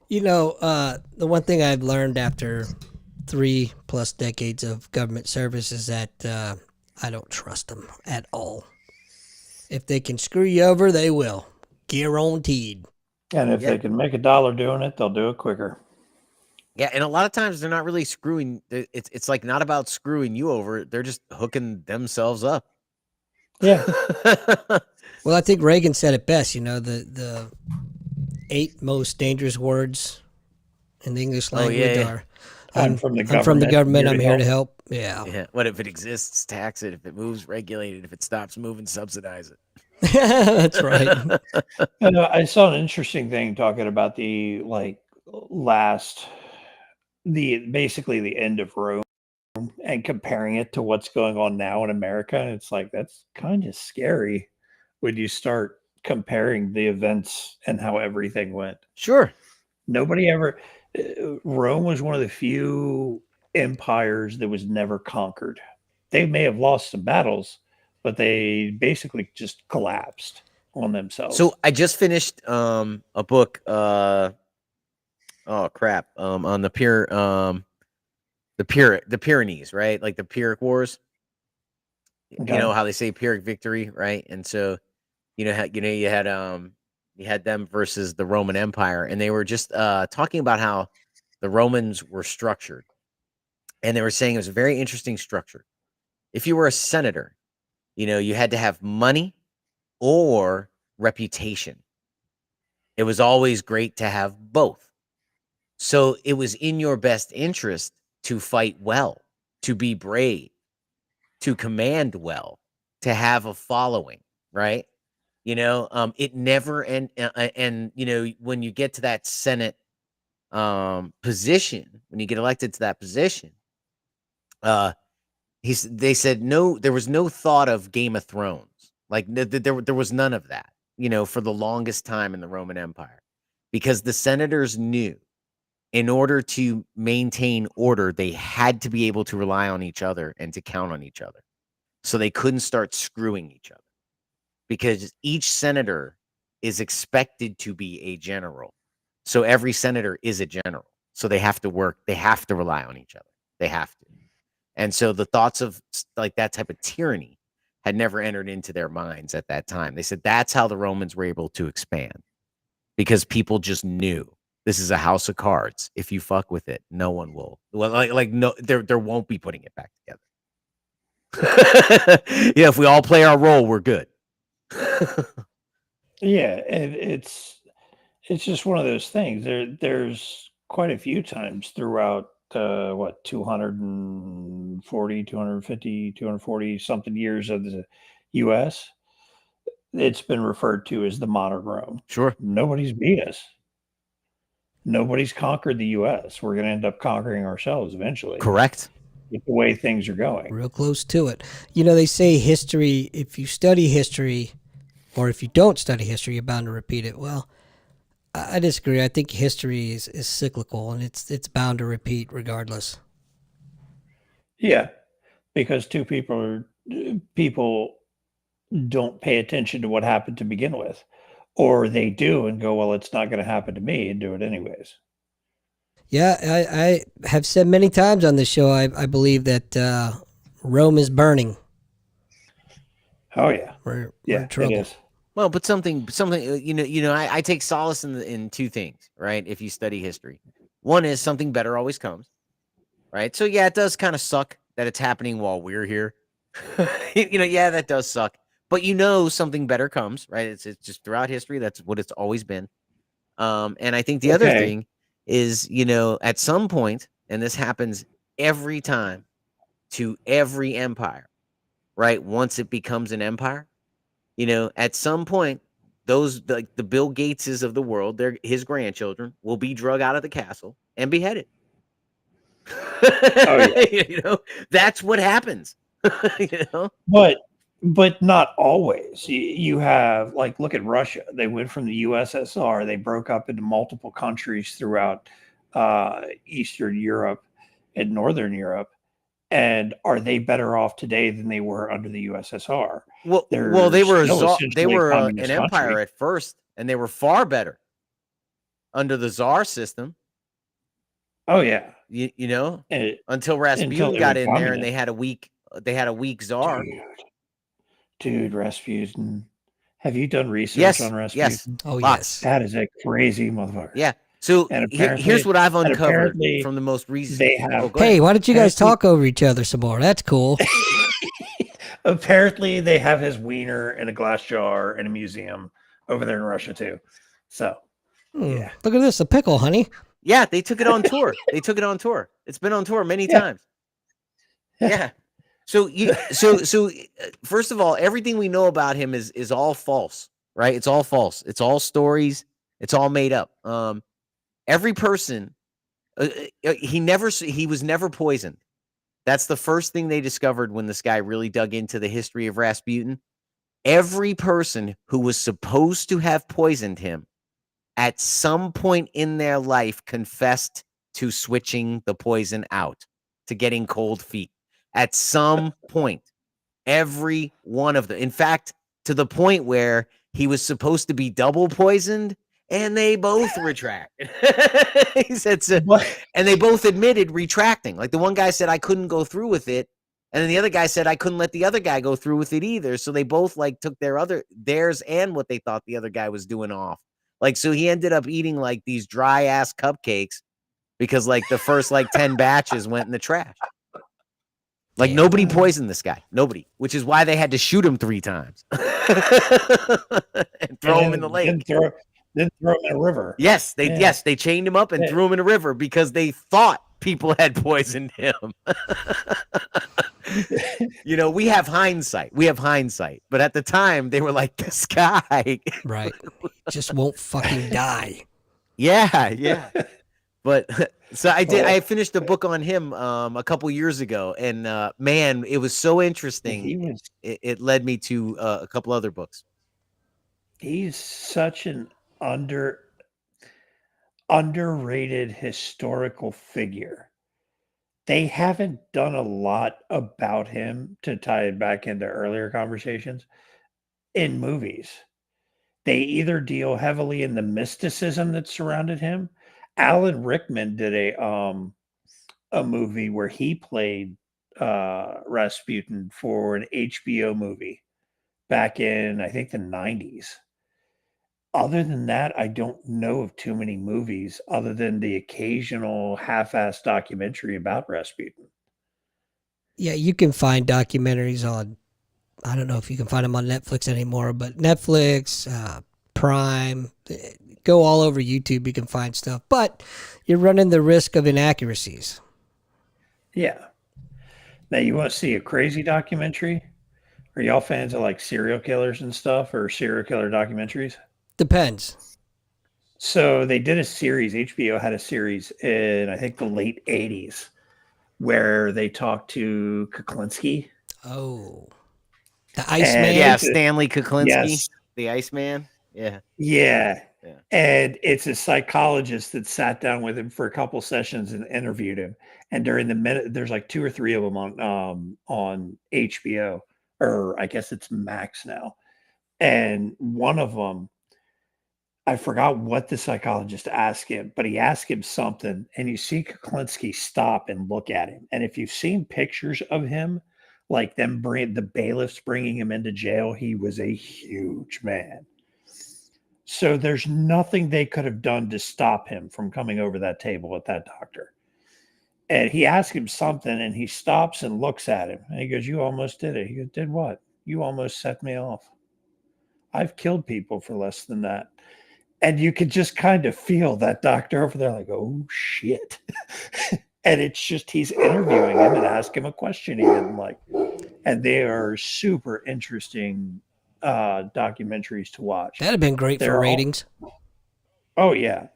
The one thing I've learned after 3+ decades of government service is that I don't trust them at all. If they can screw you over, they will. Guaranteed. and if Yeah. they can make $1 doing it, they'll do it quicker. Yeah, and a lot of times they're not really screwing. It's like not about screwing you over. They're just hooking themselves up. Yeah. Well, I think Reagan said it best. The 8 most dangerous words in the English language yeah. are I'm from the I'm from the government. I'm here to help. help. Yeah. Yeah. What if it exists? Tax it. If it moves, regulate it. If it stops moving, subsidize it. That's right. And I saw an interesting thing talking about basically the end of Rome and comparing it to what's going on now in America. And it's like, that's kind of scary when you start comparing the events and how everything went. Sure. Rome was one of the few empires that was never conquered. They may have lost some battles, but they basically just collapsed on themselves. So I just finished a book. On the Pyrenees, right? Like the Pyrrhic Wars. Okay. You know how they say Pyrrhic victory, right? And so you had them versus the Roman Empire, and they were just talking about how the Romans were structured, and they were saying it was a very interesting structure. If you were a senator, you had to have money or reputation. It was always great to have both. So it was in your best interest to fight well, to be brave, to command well, to have a following, right? It never and when you get to that Senate position, when you get elected to that position, they said no, there was no thought of Game of Thrones. Like there was none of that, for the longest time in the Roman Empire, because the senators knew in order to maintain order, they had to be able to rely on each other and to count on each other. So they couldn't start screwing each other, because each senator is expected to be a general. So every senator is a general. So they have to work. They have to rely on each other. They have to. And so the thoughts of like that type of tyranny had never entered into their minds at that time. They said that's how the Romans were able to expand, because people just knew this is a house of cards. If you fuck with it, no one will. Well, no, there won't be putting it back together. Yeah, if we all play our role, we're good. Yeah, and it's just one of those things. There's quite a few times throughout 240, 250, 240 something years of the US, it's been referred to as the modern Rome. Sure. Nobody's beat us. Nobody's conquered the US. We're going to end up conquering ourselves eventually. Correct. With the way things are going. Real close to it. They say history, if you study history, or if you don't study history, you're bound to repeat it. Well, I disagree. I think history is cyclical, and it's bound to repeat regardless. Yeah, because people don't pay attention to what happened to begin with, or they do and go, well, it's not going to happen to me, and do it anyways. Yeah, I have said many times on this show, I believe that Rome is burning. Oh yeah, we're in trouble. It is. Well, but something, I take solace in two things, right? If you study history, one is something better always comes, right? So yeah, it does kind of suck that it's happening while we're here. Yeah, that does suck. But something better comes, right? It's just throughout history, that's what it's always been. And I think the other thing is, at some point, and this happens every time to every empire, right? Once it becomes an empire, at some point, those like the Bill Gateses of the world, his grandchildren will be drug out of the castle and beheaded. Oh, yeah. That's what happens. But not always. You have, like, look at Russia. They went from the USSR. They broke up into multiple countries throughout Eastern Europe and Northern Europe. And are they better off today than they were under the USSR? Well, They're they were still they essentially a were an communist empire country. at first, and they were far better under the Tsar system. Oh yeah, You know, And until until Rasputin they got went in there and communist. they had a weak Tsar. Dude, Rasputin. Have you done research Yes, on yes, Rasputin? Oh lots. yes. That is a crazy motherfucker. Yeah. So And here's apparently, what I've and uncovered apparently from the most recent. they have. Oh, go ahead. Hey, why don't you guys Apparently- talk over each other some more? That's cool. Apparently, they have his wiener in a glass jar in a museum over there in Russia too. So Yeah. Look at this, a pickle, honey. Yeah, they took it on tour. They took it on tour. It's been on tour many Yeah. times. Yeah. So first of all, everything we know about him is all false, right? It's all false. It's all stories. It's all made up. Every person, he was never poisoned. That's the first thing they discovered when this guy really dug into the history of Rasputin. Every person who was supposed to have poisoned him at some point in their life confessed to switching the poison out, to getting cold feet. At some point, every one of them. In fact, to the point where he was supposed to be double poisoned, and they both retracted. He said so, and they both admitted retracting. Like the one guy said, I couldn't go through with it. And then the other guy said, I couldn't let the other guy go through with it either. So they both like took theirs and what they thought the other guy was doing off. Like, so he ended up eating like these dry ass cupcakes because like the first like 10 batches went in the trash. Like nobody poisoned this guy. Nobody, which is why they had to shoot him 3 times and throw him in the lake. Then throw him in a river. Yes, they chained him up and threw him in a river because they thought people had poisoned him. You know, we have hindsight. But at the time, they were like, this guy. Right. Just won't fucking die. Yeah. But so I finished a book on him a couple years ago, and man, it was so interesting. It led me to a couple other books. He's such an underrated historical figure. They haven't done a lot about him, to tie it back into earlier conversations, in movies. They either deal heavily in the mysticism that surrounded him. Alan Rickman did a movie where he played Rasputin for an HBO movie back in, I think, the 90s. Other than that, I don't know of too many movies other than the occasional half-assed documentary about Rasputin. Yeah, you can find documentaries on, I don't know if you can find them on Netflix anymore, but Netflix, Prime, go all over YouTube, you can find stuff. But you're running the risk of inaccuracies. Yeah. Now, you want to see a crazy documentary? Are y'all fans of like serial killers and stuff, or serial killer documentaries? Depends. So they did a series, HBO had a series in, I think, the late 80s, where they talked to Kuklinski. Oh. The Iceman? And Yeah, it's a- Stanley Kuklinski, Yes. the Iceman. Yeah. Yeah. Yeah. And it's a psychologist that sat down with him for a couple sessions and interviewed him. And during the minute, there's like 2 or 3 of them on HBO, or I guess it's Max now. And one of them, I forgot what the psychologist asked him, but he asked him something, and you see Kuklinski stop and look at him. And if you've seen pictures of him, like them bring the bailiffs bringing him into jail, he was a huge man. So there's nothing they could have done to stop him from coming over that table with that doctor. And he asked him something, and he stops and looks at him, and he goes, "You almost did it." He goes, "Did what?" "You almost set me off. I've killed people for less than that." And you could just kind of feel that doctor over there like, oh, shit. And it's just he's interviewing him and asking him a question he didn't like. And they are super interesting documentaries to watch. That'd have been great They're for all- ratings. Oh, yeah.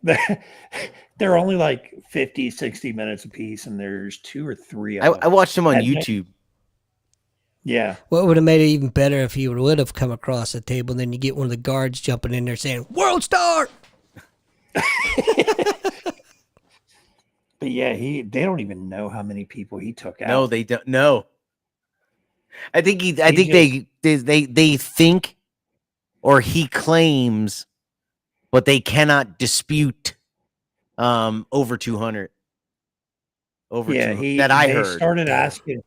They're only like 50, 60 minutes a piece, and there's 2 or 3 of them. I watched him on And- YouTube. Yeah. What would have made it even better if he would have come across the table and then you get one of the guards jumping in there saying, "World Star!" But Yeah, they don't even know how many people he took out. No, they don't. No, I think I He think they think, or he claims, but they cannot dispute. Over 200. Over Yeah, 200 that I they heard. started Damn. asking.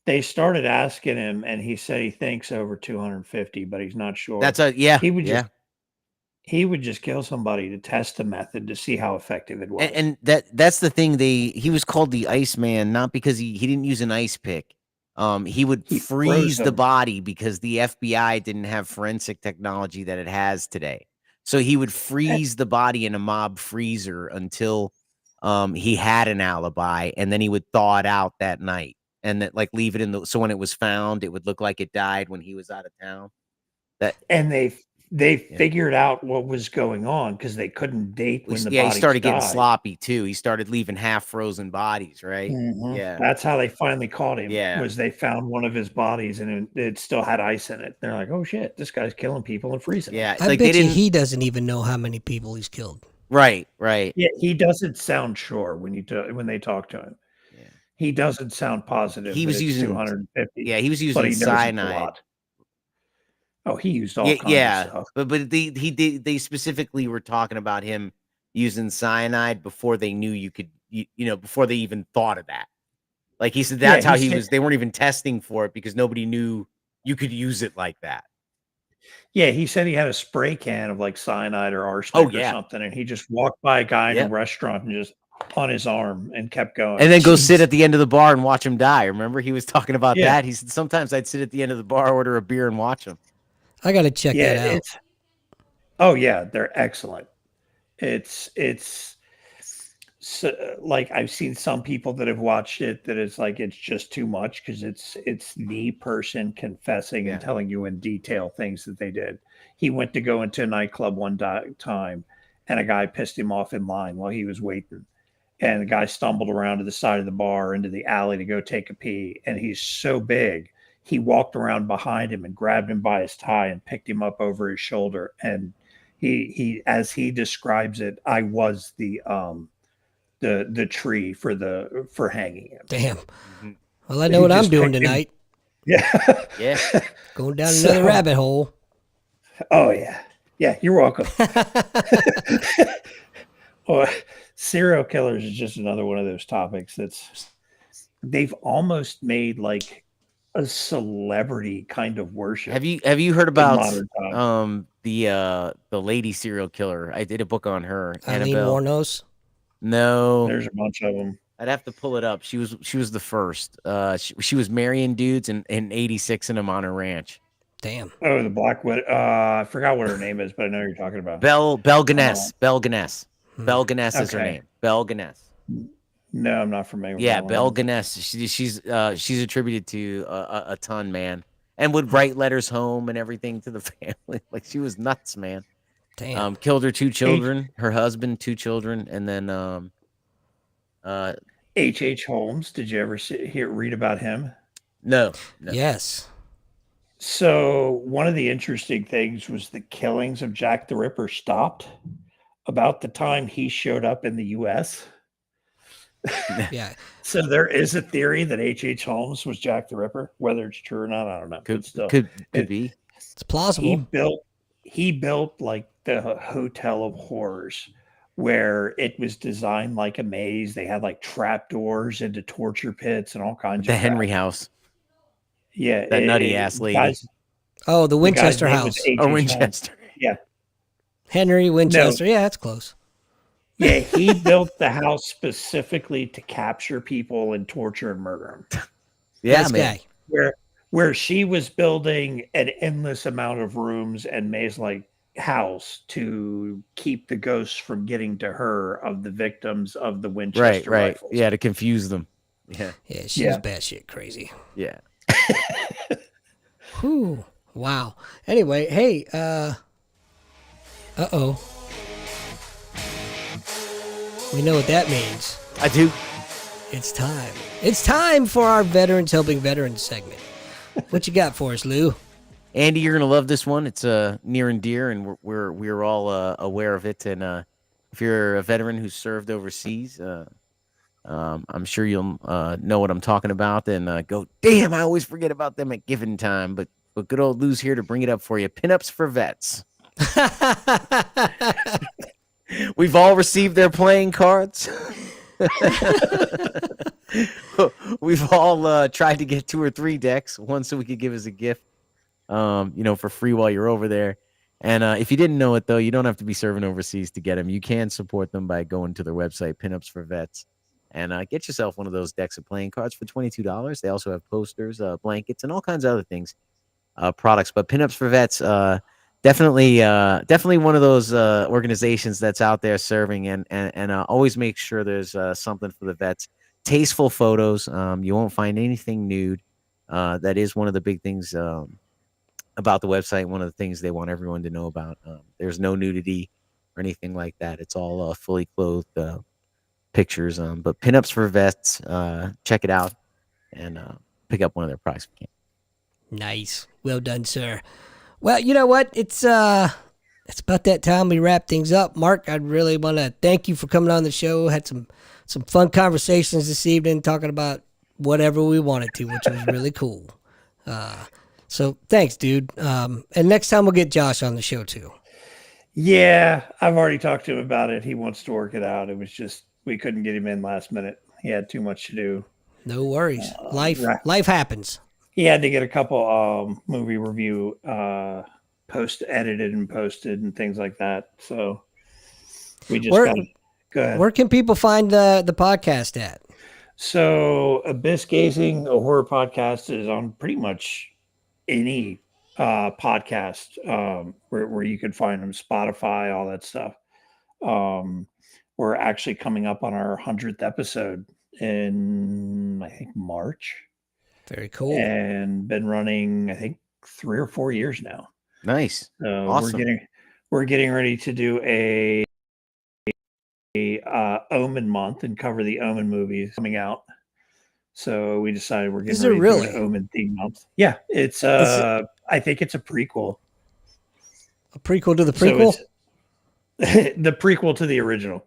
They started asking him, and he said he thinks over 250, but he's not sure. That's a yeah. He would yeah. just he would just kill somebody to test the method to see how effective it was. And that's the thing. He was called the Iceman not because he didn't use an ice pick. He would He freeze froze the them. body because the FBI didn't have forensic technology that it has today. So he would freeze the body in a mob freezer until he had an alibi, and then he would thaw it out that night and that like leave it in the so when it was found, it would look like it died when he was out of town. And they figured out what was going on because they couldn't date when the he bodies started getting died. sloppy too. He started leaving half frozen bodies, right? Mhm. Yeah. That's how they finally caught him. Yeah. Was they found one of his bodies and it still had ice in it. They're like, oh shit, this guy's killing people and freezing them. Yeah. I Like bet they you didn't. he doesn't even know how many people he's killed. Right. Yeah, he doesn't sound sure when when they talk to him. Yeah. He doesn't sound positive. He that was it's using 250. Yeah, he was but using he knows it's a cyanide. lot. Oh, he used all Yeah, kinds yeah. of stuff. But they specifically were talking about him using cyanide before they knew you could before they even thought of that. Like he said that's Yeah, how he he said- was they weren't even testing for it because nobody knew you could use it like that. Yeah, he said he had a spray can of like cyanide or arsenic or yeah. something, and he just walked by a guy in Yep. a restaurant and just on his arm and kept going. And then go sit Jeez. at the end of the bar and watch him die. Remember he was talking about Yeah. that? He said sometimes I'd sit at the end of the bar, order a beer and watch him. I got to check Yeah, that out. it's oh yeah, they're excellent. It's so, like I've seen some people that have watched it that it's like it's just too much because it's the person confessing Yeah. and telling you in detail things that they did. He went to go into a nightclub one time, and a guy pissed him off in line while he was waiting. And the guy stumbled around to the side of the bar into the alley to go take a pee. And he's so big, he walked around behind him and grabbed him by his tie and picked him up over his shoulder. And he as he describes it, I was the tree for hanging him. Damn. Mhm. Well, I know He what I'm just doing picked him. tonight. Yeah. Yeah. Going down So- another rabbit hole. Oh yeah. Yeah, you're welcome. Well, serial killers is just another one of those topics they've almost made like a celebrity kind of worship. Have you heard in about modern times. the lady serial killer? I did a book on her. Eileen Annabelle. Warnos. No, There's a bunch of them. I'd have to pull it up. She was the first. She was marrying dudes and 86 in them on her ranch. Damn. Oh, the Black Widow. I forgot what her name is, but I know who you're talking about. Belle Ganes. Belle Ganes. Hmm. Belle Ganes is her Okay. name. Belle Ganes. No, I'm not familiar with Yeah, that Belle one. Ganes. She's attributed to a ton, man, and would write letters home and everything to the family. Like she was nuts, man. Damn. Killed her 2 children, her husband, 2 children, and then H.H. Holmes. Did you ever read about him? no. Yes. So one of the interesting things was the killings of Jack the Ripper stopped about the time he showed up in the U.S. Yeah. So there is a theory that H.H. Holmes was Jack the Ripper. Whether it's true or not, I don't know. Could But still, could it- be. It's plausible. he built like the Hotel of Horrors, where it was designed like a maze. They had like trap doors into torture pits and all kinds The of Henry crap. House. Yeah, that nutty ass lady. Oh, the the guy's Winchester name House. was H.H. Or Holmes. Winchester. Henry Winchester. Yeah, that's close. Yeah, he built the house specifically to capture people and torture and murder them. Yeah, Nice man. guy. Where she was building an endless amount of rooms and maze-like house to keep the ghosts from getting to her of the victims of the Winchester Right. rifles. Yeah, to confuse them. Yeah. Yeah, she's Yeah. batshit crazy. Yeah. Whew. Wow. Anyway, hey, uh-oh. We know what that means. I do. It's time. It's time for our Veterans Helping Veterans segment. What you got for us, Lou? Andy, you're gonna love this one. It's near and dear, and we're all aware of it. And if you're a veteran who served overseas, I'm sure you'll know what I'm talking about and go, damn, I always forget about them at given time. But good old Lou's here to bring it up for you. Pinups for Vets. We've all received their playing cards. We've all tried to get 2 or 3 decks, one so we could give as a gift, for free while you're over there. And if you didn't know it, though, you don't have to be serving overseas to get them. You can support them by going to their website, Pinups for Vets, and get yourself one of those decks of playing cards for $22. They also have posters, blankets, and all kinds of other things, products. But Pinups for Vets, definitely one of those organizations that's out there serving and always make sure there's something for the vets. Tasteful photos. You won't find anything nude. That is one of the big things about the website. One of the things they want everyone to know about. There's no nudity or anything like that. It's all fully clothed pictures. But Pinups for Vets, check it out and pick up one of their products. Nice. Well done, sir. Well, you know what? It's about that time we wrap things up. Mark, I'd really want to thank you for coming on the show. Had some fun conversations this evening talking about whatever we wanted to, which was really cool. So thanks, dude. And next time we'll get Josh on the show too. Yeah, I've already talked to him about it. He wants to work it out. It was just we couldn't get him in last minute. He had too much to do. No worries. Life happens. He had to get a couple movie review edited and posted and things like that. So we just got to go ahead. Where can people find the podcast at? So Abyss Gazing, a horror podcast, is on pretty much any podcast where you can find them, Spotify, all that stuff. We're actually coming up on our 100th episode in, I think, March. Very cool. And been running, I think, 3 or 4 years now. Nice. Awesome. We're getting ready to do a Omen month and cover the Omen movies coming out. So we decided we're getting ready to do an Omen theme month. Yeah, it's I think it's a prequel. A prequel to the prequel? So the prequel to the original.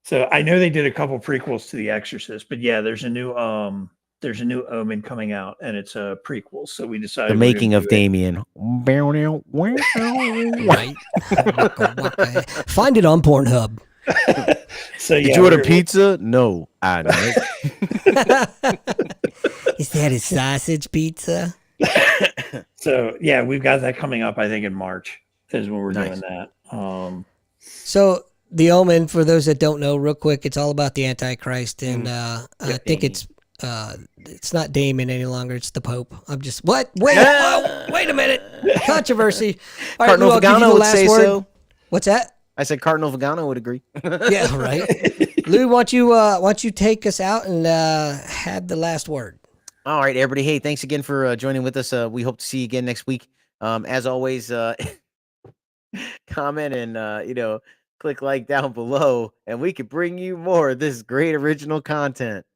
So I know they did a couple prequels to The Exorcist, but yeah, there's a new Omen coming out, and it's a prequel. So we decided The Making of Damien. Right. Find it on Pornhub. So did you order pizza? No, I know. Is that a sausage pizza? So yeah, we've got that coming up. I think in March is when we're doing that. So the Omen, for those that don't know, real quick, it's all about the Antichrist, and I think it's not Damon any longer. It's the Pope. I'm just what? Wait a minute. Controversy. All right, Cardinal Lou, Vagano would say word. so. What's that? I said Cardinal Vagano would agree. Yeah, right. Lou, why don't you take us out and have the last word? All right, everybody. Hey, thanks again for joining with us. We hope to see you again next week. As always, comment and click like down below, and we could bring you more of this great original content.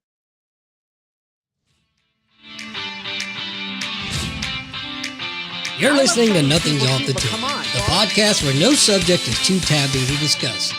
You're listening to Nothing's Off the Table, the podcast where no subject is too taboo to discuss.